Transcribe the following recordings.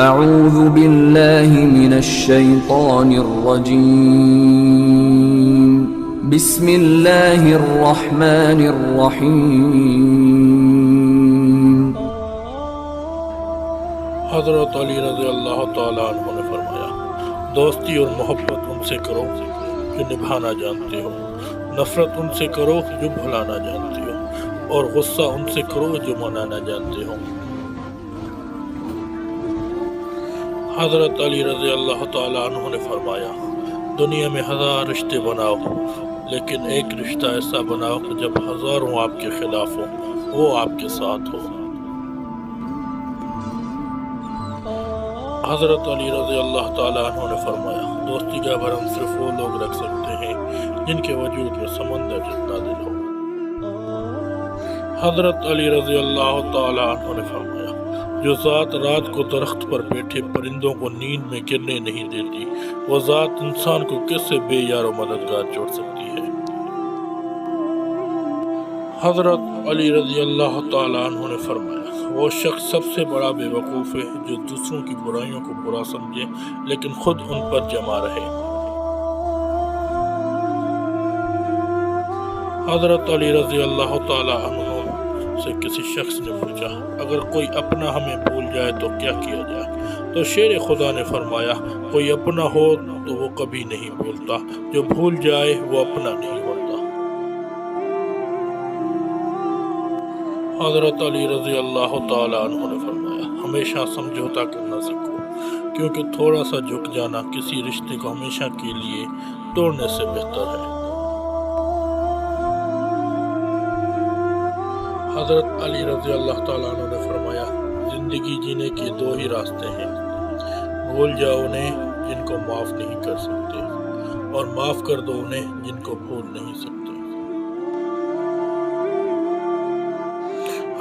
اعوذ باللہ من الشیطان الرجیم بسم اللہ الرحمن الرحیم۔ حضرت علی رضی اللہ تعالیٰ عنہ نے فرمایا، دوستی اور محبت ان سے کرو جو نبھانا جانتے ہو، نفرت ان سے کرو جو بھلانا جانتے ہو، اور غصہ ان سے کرو جو منانا جانتے ہو۔ حضرت علی رضی اللہ تعالیٰ عنہ نے فرمایا، دنیا میں 1000 رشتے بناؤ، لیکن ایک رشتہ ایسا بناؤ کہ جب ہزاروں آپ کے خلاف ہو وہ آپ کے ساتھ ہو۔ حضرت علی رضی اللہ تعالیٰ عنہ نے فرمایا، دوستی کا بھرم صرف وہ لوگ رکھ سکتے ہیں جن کے وجود میں سمندر جتنا دل ہو۔ حضرت علی رضی اللہ تعالیٰ عنہ نے فرمایا، جو ذات رات کو درخت پر بیٹھے پرندوں کو نیند میں گرنے نہیں دیتی، وہ ذات انسان کو کیسے بے یار و مددگار چھوڑ سکتی ہے۔ حضرت علی رضی اللہ تعالیٰ عنہ نے فرمایا، وہ شخص سب سے بڑا بے وقوف ہے جو دوسروں کی برائیوں کو برا سمجھے لیکن خود ان پر جمع رہے۔ حضرت علی رضی اللہ تعالیٰ عنہ سے کسی شخص نے پوچھا، اگر کوئی اپنا ہمیں بھول جائے تو کیا کیا جائے؟ تو شیر خدا نے فرمایا، کوئی اپنا ہو تو وہ کبھی نہیں بھولتا، جو بھول جائے وہ اپنا نہیں ہوتا۔ حضرت علی رضی اللہ تعالیٰ عنہ نے فرمایا، ہمیشہ سمجھوتا کرنا سیکھو، کیونکہ تھوڑا سا جھک جانا کسی رشتے کو ہمیشہ کے لیے توڑنے سے بہتر ہے۔ حضرت علی رضی اللہ تعالیٰ عنہ نے فرمایا، زندگی جینے کے 2 ہی راستے ہیں، بھول جاؤ انہیں جن کو معاف نہیں کر سکتے، اور معاف کر دو انہیں جن کو بھول نہیں سکتے۔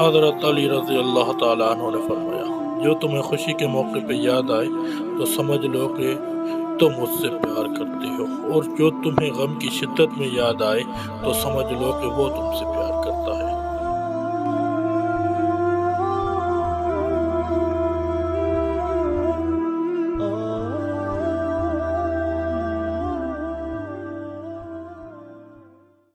حضرت علی رضی اللہ تعالیٰ عنہ نے فرمایا، جو تمہیں خوشی کے موقع پہ یاد آئے تو سمجھ لو کہ تم مجھ سے پیار کرتے ہو، اور جو تمہیں غم کی شدت میں یاد آئے تو سمجھ لو کہ وہ تم سے پیار